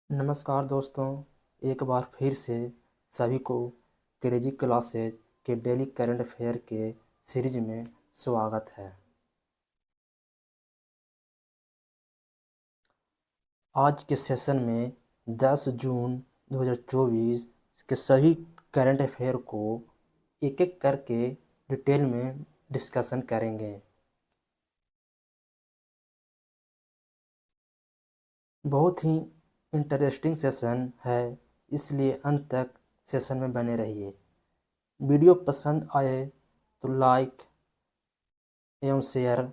नमस्कार दोस्तों, एक बार फिर से सभी को क्रेजी क्लासेज के डेली करंट अफेयर के सीरीज में स्वागत है। आज के सेशन में 10 जून 2024 के सभी करंट अफेयर को एक एक करके डिटेल में डिस्कशन करेंगे। बहुत ही इंटरेस्टिंग सेशन है, इसलिए अंत तक सेशन में बने रहिए। वीडियो पसंद आए तो लाइक एवं शेयर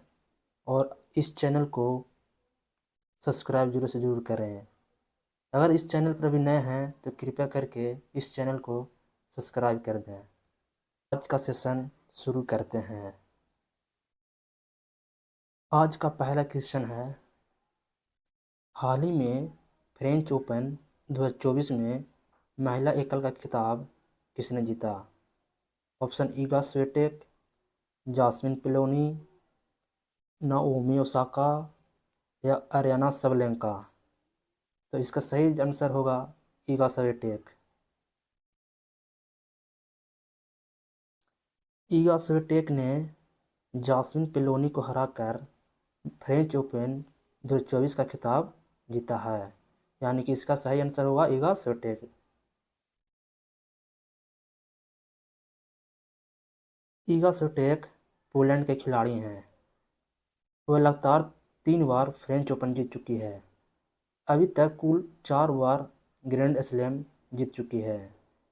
और इस चैनल को सब्सक्राइब जरूर से ज़रूर करें। अगर इस चैनल पर अभी नए हैं तो कृपया करके इस चैनल को सब्सक्राइब कर दें। आज का सेशन शुरू करते हैं। आज का पहला क्वेश्चन है, हाल ही में फ्रेंच ओपन 2024 में महिला एकल का खिताब किसने जीता? Option Iga Swiatek, Jasmine Paolini, Naomi Osaka या अरियाना सबलेंका। तो इसका सही आंसर होगा ईगा स्विएटेक। ईगा स्विएटेक ने जास्मिन पिलोनी को हराकर फ्रेंच ओपन 2024 का खिताब जीता है, यानी कि इसका सही आंसर होगा Iga Swiatek. Iga Swiatek Poland के खिलाड़ी हैं। वह लगातार 3 बार फ्रेंच ओपन जीत चुकी है। अभी तक कुल 4 बार ग्रैंड स्लैम जीत चुकी है,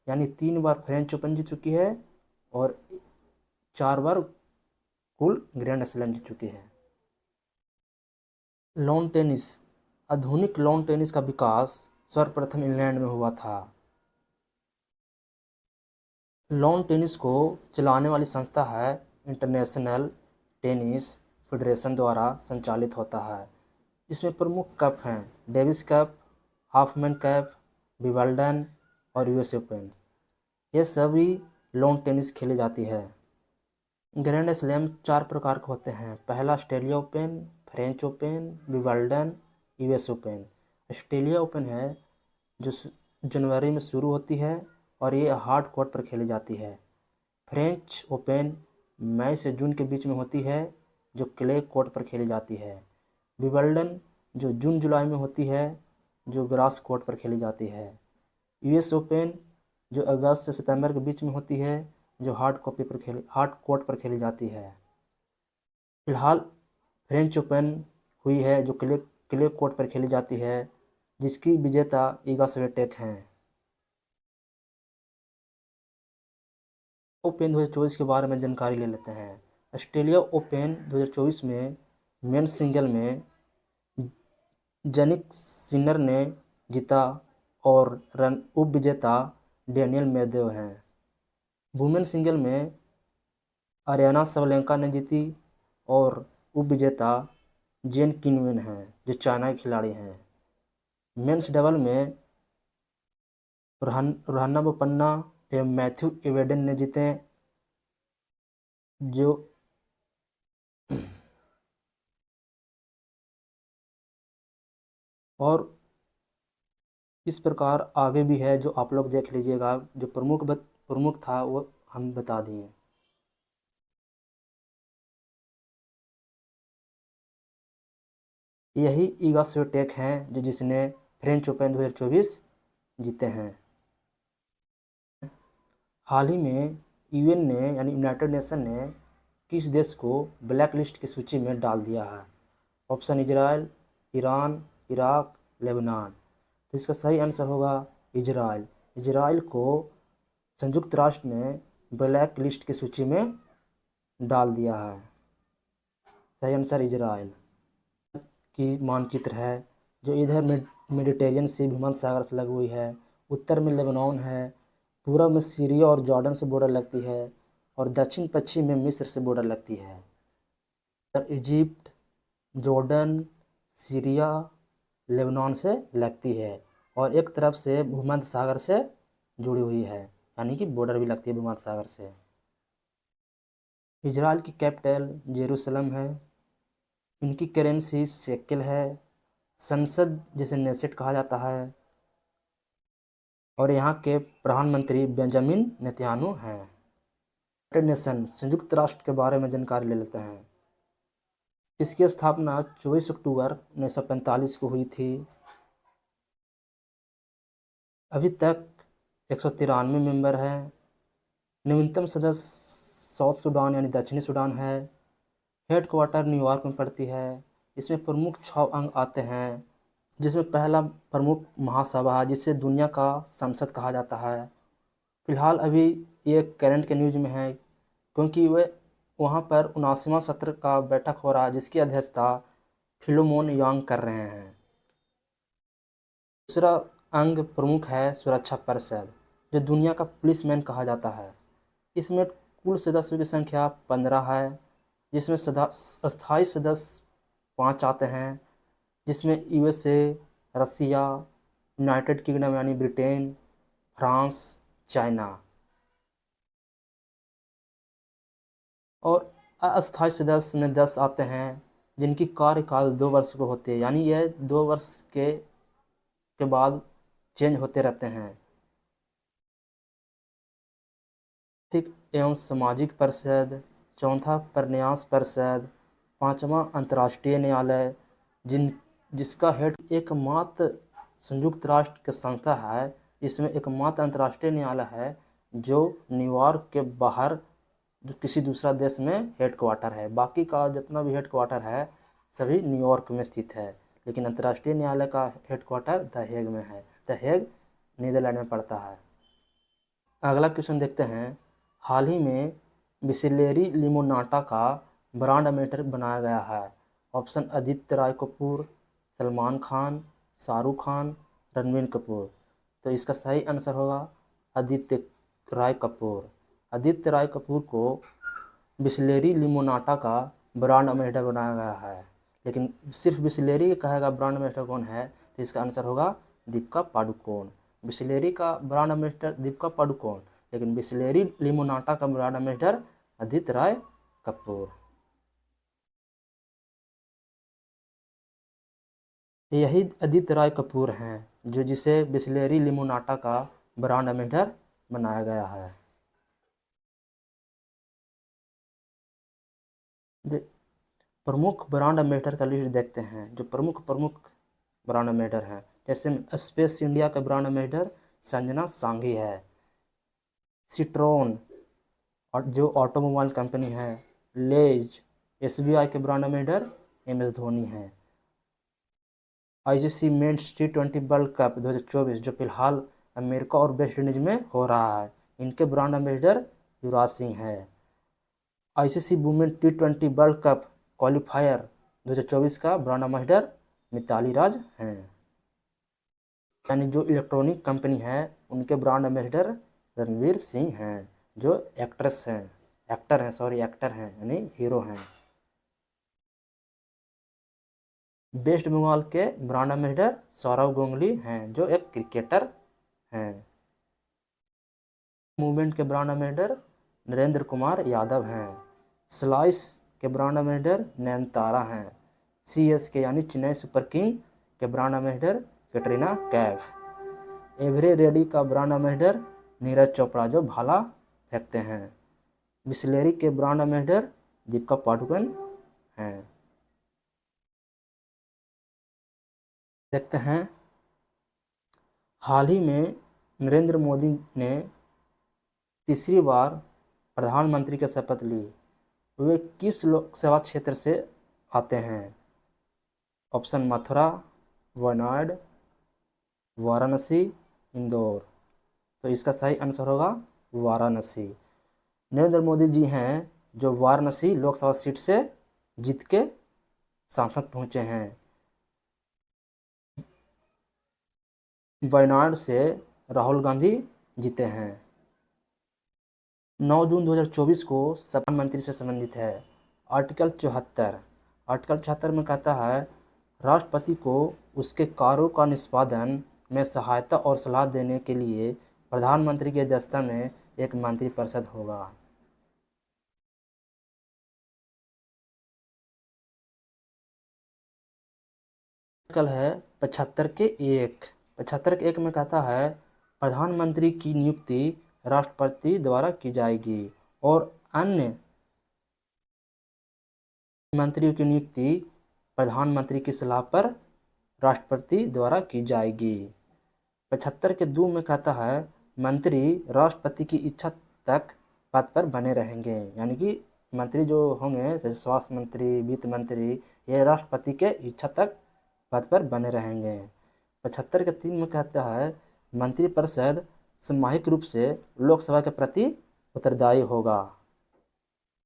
यानी 3 बार फ्रेंच ओपन जीत चुकी है और 4 बार कुल ग्रैंड स्लैम जीत चुकी है। Lawn tennis. आधुनिक लॉन टेनिस का विकास सर्वप्रथम इंग्लैंड में हुआ था। लॉन टेनिस को चलाने वाली संस्था है इंटरनेशनल टेनिस फेडरेशन द्वारा संचालित होता है। इसमें प्रमुख कप हैं Davis cup, Hopman cup, Wimbledon और यूएस ओपन। ये सभी लॉन टेनिस खेली जाती है। ग्रैंड स्लैम 4 प्रकार के होते हैं। पहला Australia open, French open, Wimbledon, US open. Australia open है जो जनवरी में शुरू होती है और ये हार्ड कोर्ट पर खेली जाती है। फ्रेंच ओपन मई से जून के बीच में होती है जो क्ले कोर्ट पर खेली जाती है। विंबलडन जो जून जुलाई में होती है जो ग्रास कोर्ट पर खेली जाती है। यूएस ओपन जो अगस्त से सितंबर के बीच में होती है जो हार्ड कोर्ट पर खेली जाती है। फिलहाल फ्रेंच ओपन हुई है जो क्ले कोर्ट पर खेली जाती है, जिसकी विजेता ईगा स्विएटेक हैं। ओपन 2024 के बारे में जानकारी ले लेते हैं। ऑस्ट्रेलिया ओपन 2024 में मेंस सिंगल में जनिक सिनर ने जीता और रन उप विजेता डेनियल मेदवेदेव हैं। वुमेन सिंगल में अरियाना सबलेंका ने जीती और उप विजेता जेन किनवेन हैं जो चाइना के खिलाड़ी हैं। मेंस डबल में रोहन्ना बोपन्ना एवं मैथ्यू एवेडन ने जीते, जो और इस प्रकार आगे भी है जो आप लोग देख लीजिएगा। जो प्रमुख था वो हम बता दिए। यही ईगा स्विएटेक हैं जो जिसने फ्रेंच ओपन 2024 जीते हैं। हाल ही में यूएन ने यानी यूनाइटेड नेशन ने किस देश को ब्लैक लिस्ट की सूची में डाल दिया है? Option Israel, Iran, Iraq, Lebanon. तो इसका सही आंसर होगा इजराइल। इजराइल को संयुक्त राष्ट्र ने ब्लैक लिस्ट की सूची में डाल दिया है। सही आंसर इजराइल। की मानचित्र है जो इधर मेडिटेरियन सी भूमध्य सागर से लगी हुई है। उत्तर में लेबनान है, पूरब में सीरिया और जॉर्डन से बॉर्डर लगती है और दक्षिण पश्चिम में मिस्र से बॉर्डर लगती है। इजिप्ट, जॉर्डन, सीरिया, लेबनान से लगती है और एक तरफ से भूमध्य सागर से जुड़ी हुई है, यानी कि बॉर्डर भी लगती है भूमध्य सागर से। इजराइल की कैपिटल जेरूसलम है। इनकी करेंसी शेकेल है। संसद जिसे नेसेट कहा जाता है और यहाँ के प्रधानमंत्री बेंजामिन नेतन्याहू हैं। यूनाइटेड नेशन संयुक्त राष्ट्र के बारे में जानकारी ले लेते हैं। इसकी स्थापना 24 अक्टूबर 1945 को हुई थी। अभी तक 193 मेंबर हैं। नवीनतम सदस्य साउथ सूडान यानी दक्षिणी सूडान है। हेडक्वार्टर न्यूयॉर्क में पड़ती है। इसमें प्रमुख 6 अंग आते हैं, जिसमें पहला प्रमुख महासभा है, जिसे दुनिया का संसद कहा जाता है। फिलहाल अभी ये करंट के न्यूज में है, क्योंकि वे वहाँ पर 79वां सत्र का बैठक हो रहा है, जिसकी अध्यक्षता फिलोमोन यांग कर रहे हैं। दूसरा अंग प्रमुख है सुरक्षा परिषद, जो दुनिया का पुलिसमैन कहा जाता है। इसमें कुल सदस्यों की संख्या 15 है, जिसमें अस्थायी सदस्य 5 आते हैं, जिसमें यूएसए, रसिया, यूनाइटेड किंगडम यानी ब्रिटेन, फ्रांस, चाइना। और अस्थायी सदस्य में 10 आते हैं, जिनकी कार्यकाल 2 वर्ष को होती है, यानी यह 2 वर्ष के बाद चेंज होते रहते हैं। आर्थिक एवं सामाजिक परिषद, चौथा प्रन्यास परिषद, 5वां अंतर्राष्ट्रीय न्यायालय, जिसका हेड एकमात्र संयुक्त राष्ट्र की संस्था है। इसमें एकमात्र अंतर्राष्ट्रीय न्यायालय है जो न्यूयॉर्क के बाहर किसी दूसरा देश में हेडक्वार्टर है। बाकी का जितना भी हेडक्वार्टर है सभी न्यूयॉर्क में स्थित है, लेकिन अंतर्राष्ट्रीय न्यायालय का हेडक्वार्टर द हेग में है। द हेग नीदरलैंड में पड़ता है। अगला क्वेश्चन देखते हैं। हाल ही में बिसलेरी लिमोनाटा का ब्रांड एम्बेसडर बनाया गया है। ऑप्शन आदित्य राय कपूर, सलमान खान, शाहरुख खान, रणबीर कपूर। तो इसका सही आंसर होगा आदित्य राय कपूर। आदित्य राय कपूर को बिसलेरी लिमोनाटा का ब्रांड एम्बेसडर बनाया गया है, लेकिन सिर्फ बिसलेरी कहेगा ब्रांड एम्बेसडर कौन है, तो इसका आंसर होगा दीपिका पादुकोण। बिसलेरी का ब्रांड एम्बेसडर दीपिका पादुकोण, लेकिन बिसलेरी लिमोनाटा का ब्रांड एम्बेसडर आदित्य राय कपूर। यही आदित्य राय कपूर हैं जिसे बिसलेरी लिमोनाटा का ब्रांड एम्बेसडर बनाया गया है। प्रमुख ब्रांड एम्बेसडर का लिस्ट देखते हैं, जो प्रमुख ब्रांड एम्बेसडर हैं। जैसे स्पेस इंडिया का ब्रांड एम्बेसडर संजना सांघी है। सिट्रोन और जो ऑटोमोबाइल कंपनी है, लेज, एसबीआई के ब्रांड एम्बेसडर एमएस धोनी है। ICC men's T20 world cup 2024 जो फिलहाल अमेरिका और वेस्ट इंडीज में हो रहा है, इनके ब्रांड एम्बेसडर युवराज सिंह है। ICC women T20 world cup qualifier 2024 का ब्रांड एम्बेसडर मिताली राज हैं। यानी जो इलेक्ट्रॉनिक कंपनी है उनके ब्रांड एम्बेसडर रणवीर सिंह हैं, जो एक्टर हैं यानी हीरो हैं। वेस्ट बंगाल के ब्रांड एम्बेसडर सौरव गांगुली हैं, जो एक क्रिकेटर हैं। मूवमेंट के ब्रांड एम्बेसडर नरेंद्र कुमार यादव हैं। स्लाइस के ब्रांड एम्बेसडर नयनतारा हैं। सीएसके यानी चेन्नई सुपर किंग के brand ambassador Katrina Kaif. Every ready का ब्रांड एम्बेसडर नीरज चोपड़ा, जो भाला फेंकते हैं। बिसलेरी के ब्रांड एम्बेसडर दीपिका पादुकोण हैं। देखते हैं। हाल ही में नरेंद्र मोदी ने तीसरी बार प्रधानमंत्री की शपथ ली। वे किस लोकसभा क्षेत्र से आते हैं? ऑप्शन मथुरा, वायनाड, वाराणसी, इंदौर। तो इसका सही आंसर होगा वाराणसी। नरेंद्र मोदी जी हैं जो वाराणसी लोकसभा सीट से जीत के सांसद पहुंचे हैं। वायनाड से राहुल गांधी जीते हैं। 9 जून 2024 को प्रधानमंत्री से संबंधित है। आर्टिकल 74 में कहता है राष्ट्रपति को उसके कार्यों का निष्पादन में सहायता और सलाह देने के लिए प्रधानमंत्री की अध्यक्षता में एक मंत्रिपरिषद होगा। आर्टिकल है 75 के 1 में कहता है प्रधानमंत्री की नियुक्ति राष्ट्रपति द्वारा की जाएगी और अन्य मंत्रियों की नियुक्ति प्रधानमंत्री की सलाह पर राष्ट्रपति द्वारा की जाएगी। 75 के 2 में कहता है मंत्री राष्ट्रपति की इच्छा तक पद पर बने रहेंगे, यानी कि मंत्री जो होंगे जैसे स्वास्थ्य मंत्री, वित्त मंत्री, ये राष्ट्रपति के इच्छा तक पद पर बने रहेंगे। 75 के 3 में कहता है मंत्रिपरिषद सामूहिक रूप से लोकसभा के प्रति उत्तरदायी होगा।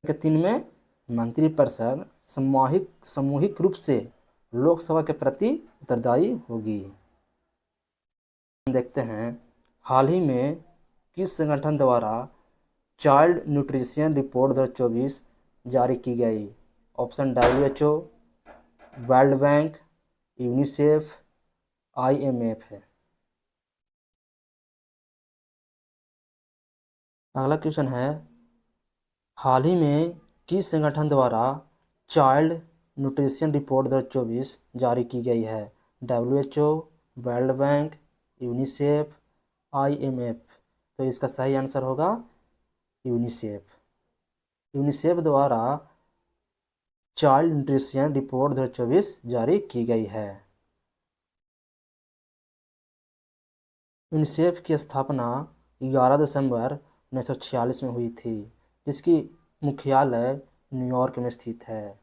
के 3 में मंत्रिपरिषद सामूहिक रूप से लोकसभा के प्रति उत्तरदायी होगी। देखते हैं हाल ही में किस संगठन द्वारा चाइल्ड न्यूट्रिशन रिपोर्ट 2024 जारी की गई। Option WHO, world bank, UNICEF, IMF है। अगला क्वेश्चन है हाल ही में किस संगठन द्वारा चाइल्ड न्यूट्रिशन रिपोर्ट 2024 जारी की गई है। WHO, world bank, UNICEF, IMF। तो इसका सही आंसर होगा यूनिसेफ। यूनिसेफ द्वारा चाइल्ड न्यूट्रिशन रिपोर्ट 2024 जारी की गई है। यूनिसेफ की स्थापना 11 दिसंबर 1946 में हुई थी, जिसकी मुख्यालय न्यूयॉर्क में स्थित है।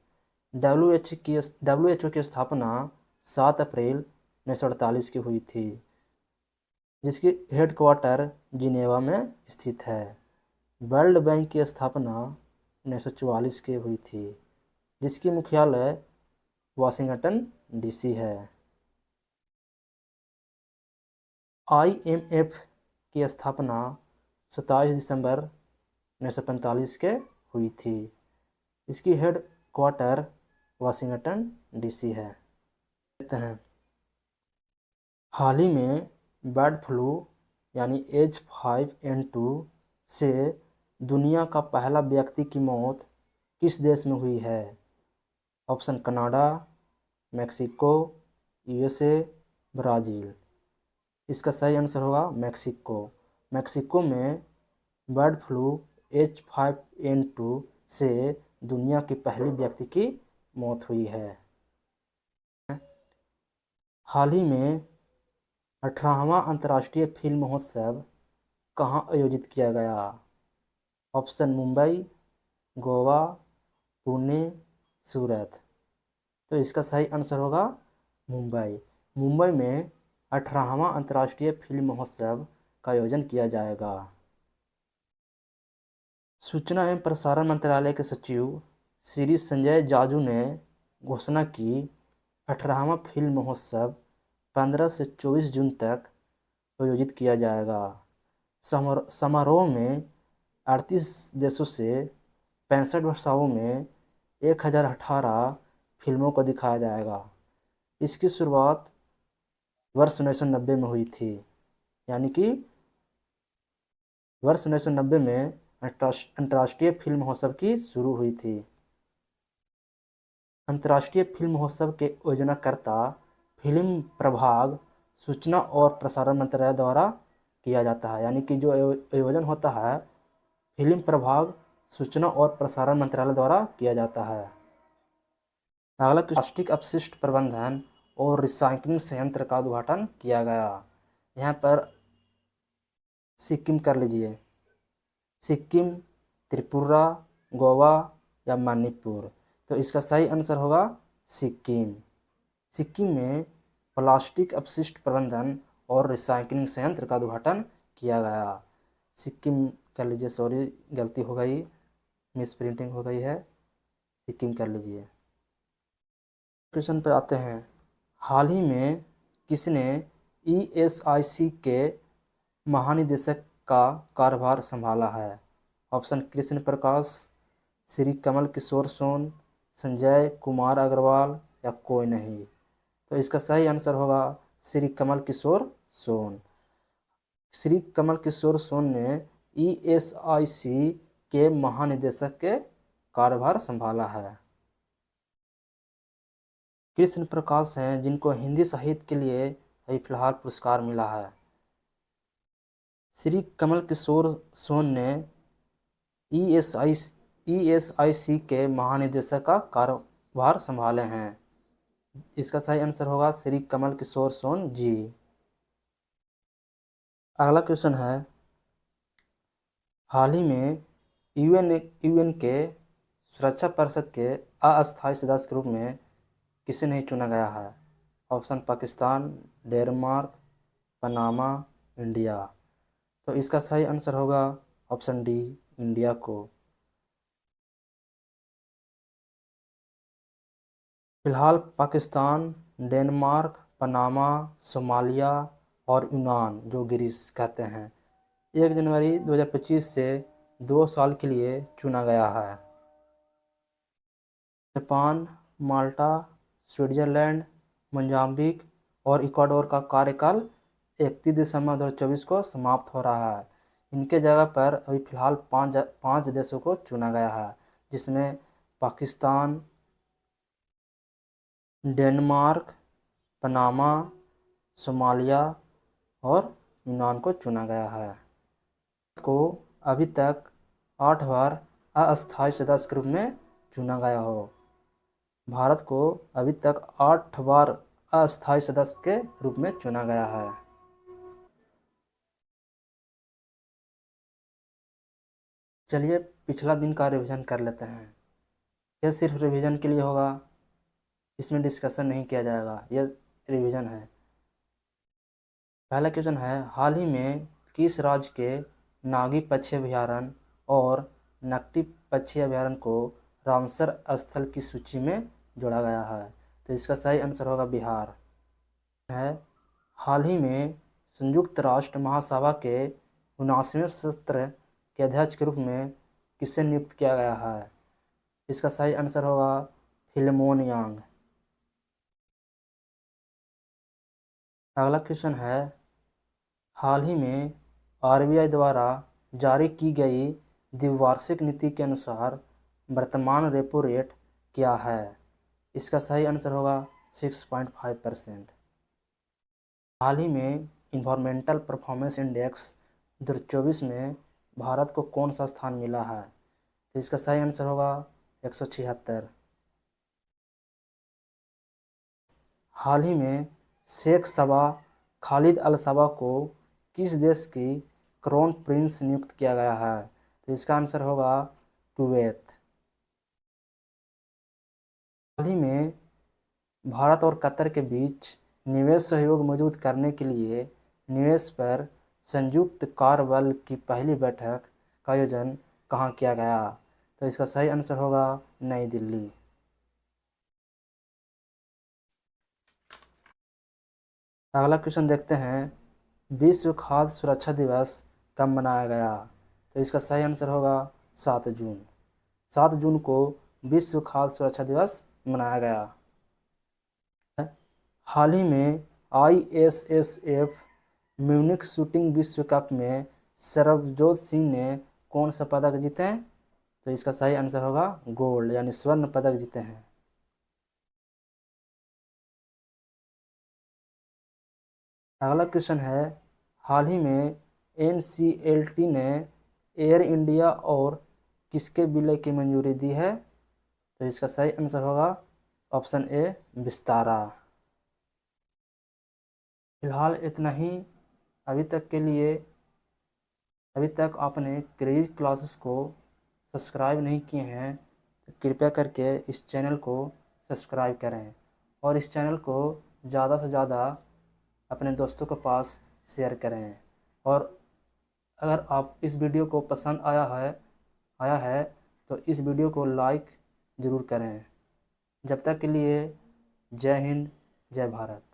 WHO की स्थापना 7 अप्रैल 1948 की हुई थी, जिसकी हेडक्वार्टर जिनेवा में स्थित है। वर्ल्ड बैंक की स्थापना 1944 की हुई थी, जिसकी मुख्यालय वाशिंगटन DC है। IMF की स्थापना 27 दिसंबर 1945 के हुई थी। इसकी हेड क्वार्टर वाशिंगटन DC है। देखते हैं हाल ही में बर्ड फ्लू यानी H5N2 से दुनिया का पहला व्यक्ति की मौत किस देश में हुई है। Option Canada, Mexico, USA, Brazil. इसका सही आंसर होगा मैक्सिको। मैक्सिको में बर्ड फ्लू H5N2 से दुनिया की पहली व्यक्ति की मौत हुई है। हाल ही में 18वां अंतर्राष्ट्रीय फिल्म महोत्सव कहाँ आयोजित किया गया। ऑप्शन मुंबई, गोवा, पुणे, सूरत। तो इसका सही आंसर होगा मुंबई। मुंबई में 18वां अंतर्राष्ट्रीय फिल्म महोत्सव का आयोजन किया जाएगा। सूचना एवं प्रसारण मंत्रालय के सचिव श्री संजय जाजू ने घोषणा की 18वां फिल्म महोत्सव 15 से 24 जून तक आयोजित किया जाएगा। समारोह में 38 देशों से 65 भाषाओं में 1018 फिल्मों को दिखाया जाएगा। इसकी शुरुआत वर्ष 1990 में हुई थी, यानी कि वर्ष 1990 में अंतर्राष्ट्रीय फिल्म महोत्सव की शुरू हुई थी। अंतर्राष्ट्रीय फिल्म महोत्सव के आयोजनकर्ता फिल्म प्रभाग सूचना और प्रसारण मंत्रालय द्वारा किया जाता है, यानी कि जो आयोजन होता है फिल्म प्रभाग सूचना और प्रसारण मंत्रालय द्वारा किया जाता है। अगला प्लास्टिक अपशिष्ट प्रबंधन और रिसाइक्लिंग संयंत्र का उद्घाटन किया गया। यहाँ पर सिक्किम कर लीजिए, सिक्किम, त्रिपुरा, गोवा या मणिपुर। तो इसका सही आंसर होगा सिक्किम। सिक्किम में प्लास्टिक अपशिष्ट प्रबंधन और रिसाइक्लिंग संयंत्र का उद्घाटन किया गया। सिक्किम कर लीजिए, सॉरी गलती हो गई, मिस प्रिंटिंग हो गई है, सिक्किम कर लीजिए। क्वेश्चन पे आते हैं हाल ही में किसने ESIC के महानिदेशक का कार्यभार संभाला है। ऑप्शन कृष्ण प्रकाश, श्री कमल किशोर सोन, संजय कुमार अग्रवाल या कोई नहीं। तो इसका सही आंसर होगा श्री कमल किशोर सोन। श्री कमल किशोर सोन ने ESIC के महानिदेशक के कार्यभार संभाला है। कृष्ण प्रकाश हैं जिनको हिंदी साहित्य के लिए अभी फिलहाल पुरस्कार मिला है। श्री कमल किशोर सोन ने ईएसआईसी के महानिदेशक का कार्यभार संभाले हैं। इसका सही आंसर होगा श्री कमल किशोर सोन जी। अगला क्वेश्चन है, हाल ही में यूएन के सुरक्षा परिषद के अस्थायी सदस्य के रूप में किसे नहीं चुना गया है? Option Pakistan, Denmark, Panama, India. तो इसका सही आंसर होगा ऑप्शन डी, इंडिया को। फिलहाल पाकिस्तान, डेनमार्क, पनामा, सोमालिया और यूनान, जो ग्रीस कहते हैं, 1 जनवरी 2025 से 2 साल के लिए चुना गया है। जापान, माल्टा, स्विट्जरलैंड, मोजाम्बिक और इक्वाडोर का कार्यकाल 31 दिसंबर 2024 को समाप्त हो रहा है। इनके जगह पर अभी फ़िलहाल पाँच देशों को चुना गया है, जिसमें पाकिस्तान, डेनमार्क, पनामा, सोमालिया और यूनान को चुना गया है। को अभी तक 8 बार अस्थायी सदस्य के रूप में चुना गया हो। भारत को अभी तक 8 बार अस्थायी सदस्य के रूप में चुना गया है। चलिए पिछला दिन का रिवीजन कर लेते हैं। यह सिर्फ रिवीजन के लिए होगा, इसमें डिस्कशन नहीं किया जाएगा, यह रिवीजन है। पहला क्वेश्चन है, हाल ही में किस राज्य के नागी पक्षी अभयारण्य और नकटी पक्षी अभयारण्य को रामसर स्थल की सूची में जोड़ा गया है? तो इसका सही आंसर होगा बिहार है। हाल ही में संयुक्त राष्ट्र महासभा के 79वें सत्र के अध्यक्ष के रूप में किसे नियुक्त किया गया है? इसका सही आंसर होगा फिल्मोन यांग। अगला क्वेश्चन है, हाल ही में आरबीआई द्वारा जारी की गई द्विवार्षिक नीति के अनुसार वर्तमान रेपो रेट क्या है? इसका सही आंसर होगा 6.5%। हाल ही में इन्वायरमेंटल परफॉर्मेंस इंडेक्स 2024 में भारत को कौन सा स्थान मिला है? तो इसका सही आंसर होगा 176। हाल ही में शेख सबा खालिद अल सबा को किस देश की क्राउन प्रिंस नियुक्त किया गया है? तो इसका आंसर होगा कुवैत। हाल ही में भारत और कतर के बीच निवेश सहयोग मजबूत करने के लिए निवेश पर संयुक्त कार्यबल की पहली बैठक का आयोजन कहाँ किया गया? तो इसका सही आंसर होगा नई दिल्ली। अगला क्वेश्चन देखते हैं, विश्व खाद्य सुरक्षा दिवस कब मनाया गया? तो इसका सही आंसर होगा 7 जून। 7 जून को विश्व खाद्य सुरक्षा दिवस मनाया गया। हाल ही में ISSF म्यूनिख शूटिंग विश्व कप में सरबजोत सिंह ने कौन सा पदक जीते हैं? तो इसका सही आंसर होगा गोल्ड, यानी स्वर्ण पदक जीते हैं। अगला क्वेश्चन है, हाल ही में NCLT ने एयर इंडिया और किसके विलय की मंजूरी दी है? तो इसका सही आंसर होगा ऑप्शन ए, विस्तारा। फिलहाल इतना ही अभी तक के लिए। अभी तक आपने क्रेज क्लासेस को सब्सक्राइब नहीं किए हैं तो कृपया करके इस चैनल को सब्सक्राइब करें और इस चैनल को ज़्यादा से ज़्यादा अपने दोस्तों के पास शेयर करें। और अगर आप इस वीडियो को पसंद आया है तो इस वीडियो को लाइक ज़रूर करें। जब तक के लिए जय हिंद, जय भारत।